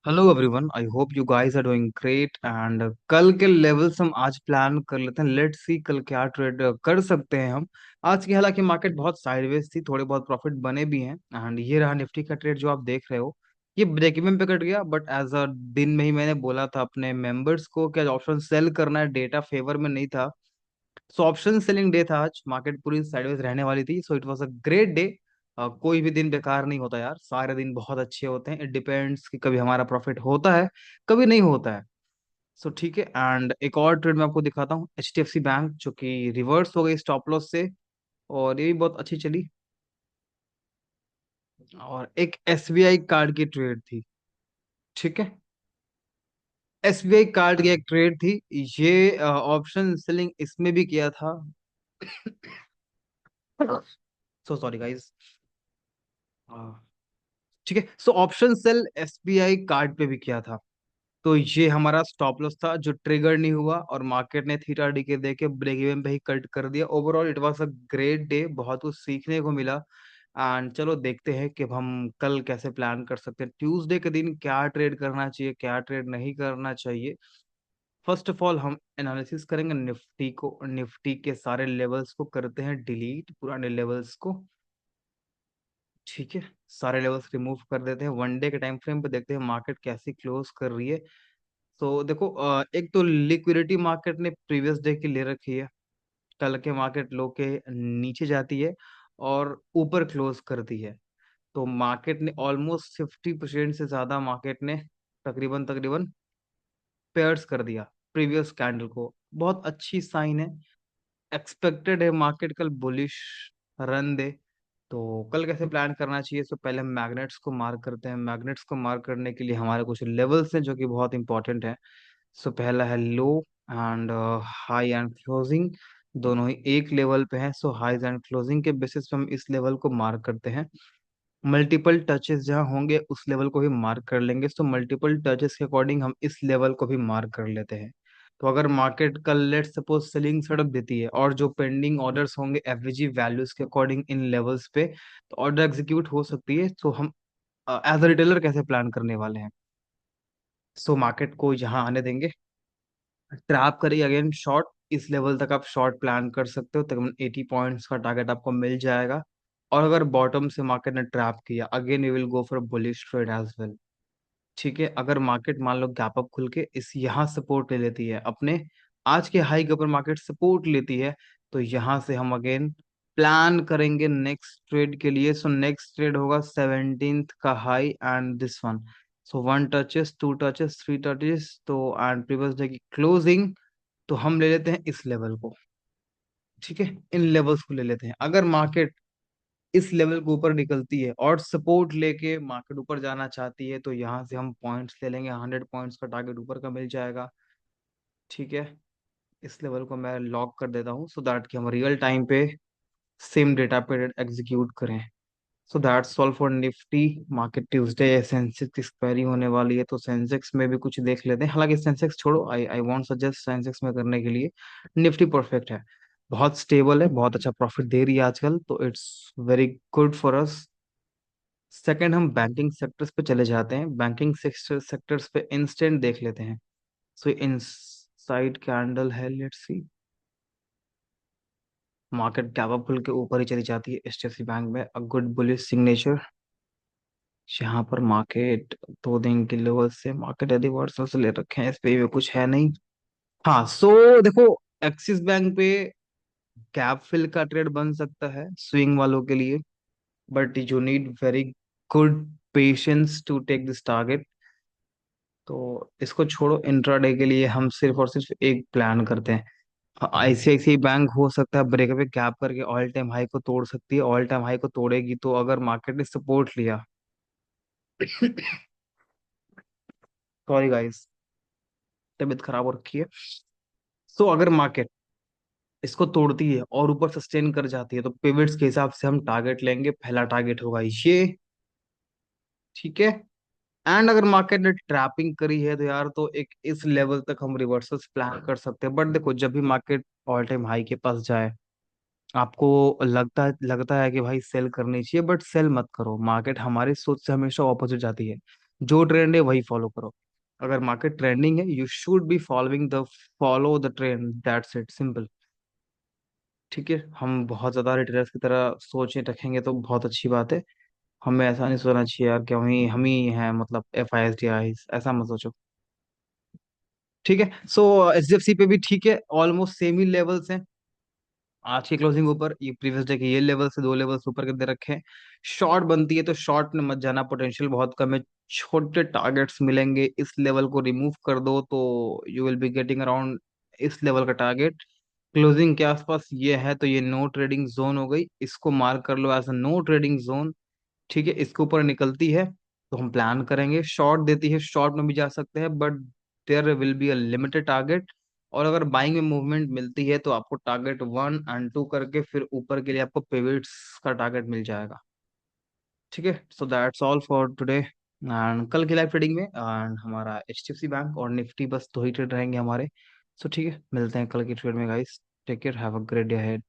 Hello everyone, I hope you guys are doing great. And कल के levels हम आज प्लान कर लेते हैं। लेट्स सी कल क्या ट्रेड कर सकते हैं हम। आज की हालांकि मार्केट बहुत साइडवेज थी, थोड़े बहुत प्रॉफिट बने भी हैं। एंड ये रहा निफ्टी का ट्रेड जो आप देख रहे हो। ये ब्रेक इवन पे कट गया, बट एज अ दिन में ही मैंने बोला था अपने मेंबर्स को कि आज ऑप्शन सेल करना है, डेटा फेवर में नहीं था। सो ऑप्शन सेलिंग डे था आज, मार्केट पूरी साइडवेज रहने वाली थी। So it was a great day. कोई भी दिन बेकार नहीं होता यार, सारे दिन बहुत अच्छे होते हैं। इट डिपेंड्स कि कभी हमारा प्रॉफिट होता है, कभी नहीं होता है। सो ठीक है। एंड एक और ट्रेड मैं आपको दिखाता हूँ, HDFC बैंक जो कि रिवर्स हो गई स्टॉप लॉस से, और ये भी बहुत अच्छी चली। और एक SBI कार्ड की ट्रेड थी। ठीक है, SBI कार्ड की एक ट्रेड थी। ये ऑप्शन सेलिंग इसमें भी किया था। So sorry guys. ठीक है, so option sell SBI card पे भी किया था। तो ये हमारा स्टॉप लॉस था जो ट्रिगर नहीं हुआ, और मार्केट ने थीटा डी के देके ब्रेक इवन पे ही कट कर दिया। Overall it was a great day, बहुत कुछ सीखने को मिला। एंड चलो देखते हैं कि अब हम कल कैसे प्लान कर सकते हैं, ट्यूसडे के दिन क्या ट्रेड करना चाहिए, क्या ट्रेड नहीं करना चाहिए। फर्स्ट ऑफ ऑल हम एनालिसिस करेंगे निफ्टी को। निफ्टी के सारे लेवल्स को करते हैं डिलीट, पुराने लेवल्स को। ठीक है, सारे लेवल्स रिमूव कर देते हैं। वन डे के टाइम फ्रेम पे देखते हैं मार्केट कैसी क्लोज कर रही है। तो देखो, एक तो लिक्विडिटी मार्केट ने प्रीवियस डे की ले रखी है। कल के मार्केट लो के नीचे जाती है और ऊपर क्लोज करती है। तो मार्केट ने ऑलमोस्ट 50% से ज्यादा मार्केट ने तकरीबन तकरीबन पेयर्स कर दिया प्रीवियस कैंडल को। बहुत अच्छी साइन है। एक्सपेक्टेड है मार्केट कल बुलिश रन दे। तो कल कैसे प्लान करना चाहिए, तो पहले हम मैग्नेट्स को मार्क करते हैं। मैग्नेट्स को मार्क करने के लिए हमारे कुछ लेवल्स हैं जो कि बहुत इंपॉर्टेंट है। सो पहला है लो एंड हाई एंड क्लोजिंग, दोनों ही एक लेवल पे हैं। सो हाईज एंड क्लोजिंग के बेसिस पे हम इस लेवल को मार्क करते हैं। मल्टीपल टचेस जहां होंगे उस लेवल को भी मार्क कर लेंगे। सो मल्टीपल टचेस के अकॉर्डिंग हम इस लेवल को भी मार्क कर लेते हैं। तो अगर मार्केट कल लेट सपोज सेलिंग सड़क देती है और जो पेंडिंग ऑर्डर्स होंगे एवरेज वैल्यूज के अकॉर्डिंग इन लेवल्स पे, तो ऑर्डर एग्जीक्यूट हो सकती है। तो हम एज अ रिटेलर कैसे प्लान करने वाले हैं, सो मार्केट को यहाँ आने देंगे, ट्रैप करिए अगेन शॉर्ट। इस लेवल तक आप शॉर्ट प्लान कर सकते हो, तकरीबन 80 पॉइंट्स का टारगेट आपको मिल जाएगा। और अगर बॉटम से मार्केट ने ट्रैप किया, again we will go for bullish trade as well. ठीक है, अगर मार्केट मान लो गैप अप खुल के इस यहाँ सपोर्ट ले लेती है अपने आज के हाई के ऊपर, मार्केट सपोर्ट लेती है, तो यहाँ से हम अगेन प्लान करेंगे नेक्स्ट ट्रेड के लिए। सो नेक्स्ट ट्रेड होगा 17th का high and this one. So one touches, two touches, three touches, तो एंड प्रीवियस डे की क्लोजिंग। तो हम ले लेते हैं इस लेवल को। ठीक है, इन लेवल्स को ले लेते हैं। अगर मार्केट इस लेवल के ऊपर निकलती है और सपोर्ट लेके मार्केट ऊपर जाना चाहती है, तो यहाँ से हम पॉइंट्स ले लेंगे। 100 पॉइंट्स का टारगेट ऊपर का मिल जाएगा। ठीक है, इस लेवल को मैं लॉक कर देता हूँ, सो दैट कि हम रियल टाइम पे सेम डेटा पे एग्जीक्यूट करें। So that's all for Nifty. Market Tuesday Sensex expiry होने वाली है, तो सेंसेक्स में भी कुछ देख लेते हैं। हालांकि सेंसेक्स छोड़ो, आई आई वॉन्ट सजेस्ट सेंसेक्स में करने के लिए। निफ्टी परफेक्ट है, बहुत स्टेबल है, बहुत अच्छा प्रॉफिट दे रही है आजकल, तो it's very good for us. Second, हम बैंकिंग सेक्टर्स पे चले जाते हैं। बैंकिंग सेक्टर्स पे इंस्टेंट देख लेते हैं। सो इनसाइड कैंडल है, let's see. Market gap up खुल के ऊपर ही चली जाती है HDFC बैंक में, अ गुड बुलिश सिग्नेचर। यहाँ पर मार्केट 2 दिन के लेवल से मार्केट यदि रिवर्सल से ले रखे हैं, इस पे भी कुछ है नहीं। हाँ, सो देखो, एक्सिस बैंक पे गैप फिल का ट्रेड बन सकता है स्विंग वालों के लिए, but you need very good patience to take this target. तो इसको छोड़ो, इंट्राडे के लिए हम सिर्फ और सिर्फ एक प्लान करते हैं। ICICI बैंक हो सकता है ब्रेकअप गैप करके ऑल टाइम हाई को तोड़ सकती है। ऑल टाइम हाई को तोड़ेगी तो अगर मार्केट ने सपोर्ट लिया सॉरी गाइस, तबीयत खराब हो रखी है। सो अगर मार्केट इसको तोड़ती है और ऊपर सस्टेन कर जाती है, तो पिवट्स के हिसाब से हम टारगेट लेंगे। पहला टारगेट होगा ये। ठीक है, एंड अगर मार्केट ने ट्रैपिंग करी है तो यार, तो एक इस लेवल तक हम रिवर्सल्स प्लान कर सकते हैं। बट देखो, जब भी मार्केट ऑल टाइम हाई के पास जाए, आपको लगता है कि भाई सेल करनी चाहिए, बट सेल मत करो। मार्केट हमारी सोच से हमेशा ऑपोजिट जाती है। जो ट्रेंड है वही फॉलो करो। अगर मार्केट ट्रेंडिंग है, you should be following the, follow the trend, that's it, simple. ठीक है, हम बहुत ज्यादा रिटेलर्स की तरह सोचें रखेंगे तो बहुत अच्छी बात है। हमें ऐसा नहीं सोचना चाहिए यार कि हम ही हैं, मतलब FISDI, ऐसा मत सोचो। ठीक है, सो HDFC पे भी ठीक है, ऑलमोस्ट सेम ही लेवल्स हैं। आज की क्लोजिंग ऊपर, ये प्रीवियस डे के ये लेवल से 2 लेवल्स ऊपर के दे रखे हैं। शॉर्ट बनती है तो शॉर्ट में मत जाना, पोटेंशियल बहुत कम है। छोटे टारगेट्स मिलेंगे, इस लेवल को रिमूव कर दो तो you will be getting around इस लेवल का टारगेट। क्लोजिंग के आसपास ये है तो ये नो ट्रेडिंग जोन हो गई, इसको मार्क कर लो as a no trading zone. ठीक है, इसके ऊपर निकलती है तो हम प्लान करेंगे। शॉर्ट देती है, शॉर्ट में भी जा सकते हैं, but there will be a limited target. और अगर बाइंग में मूवमेंट मिलती है तो आपको टारगेट 1 और 2 करके फिर ऊपर के लिए आपको पिवट्स का टारगेट मिल जाएगा। ठीक है, so that's all for today. And कल की लाइव ट्रेडिंग में एंड हमारा HDFC बैंक और निफ्टी, बस 2 ही ट्रेड रहेंगे हमारे। सो ठीक है, मिलते हैं कल की ट्रेड में guys. Take care, have a great day ahead.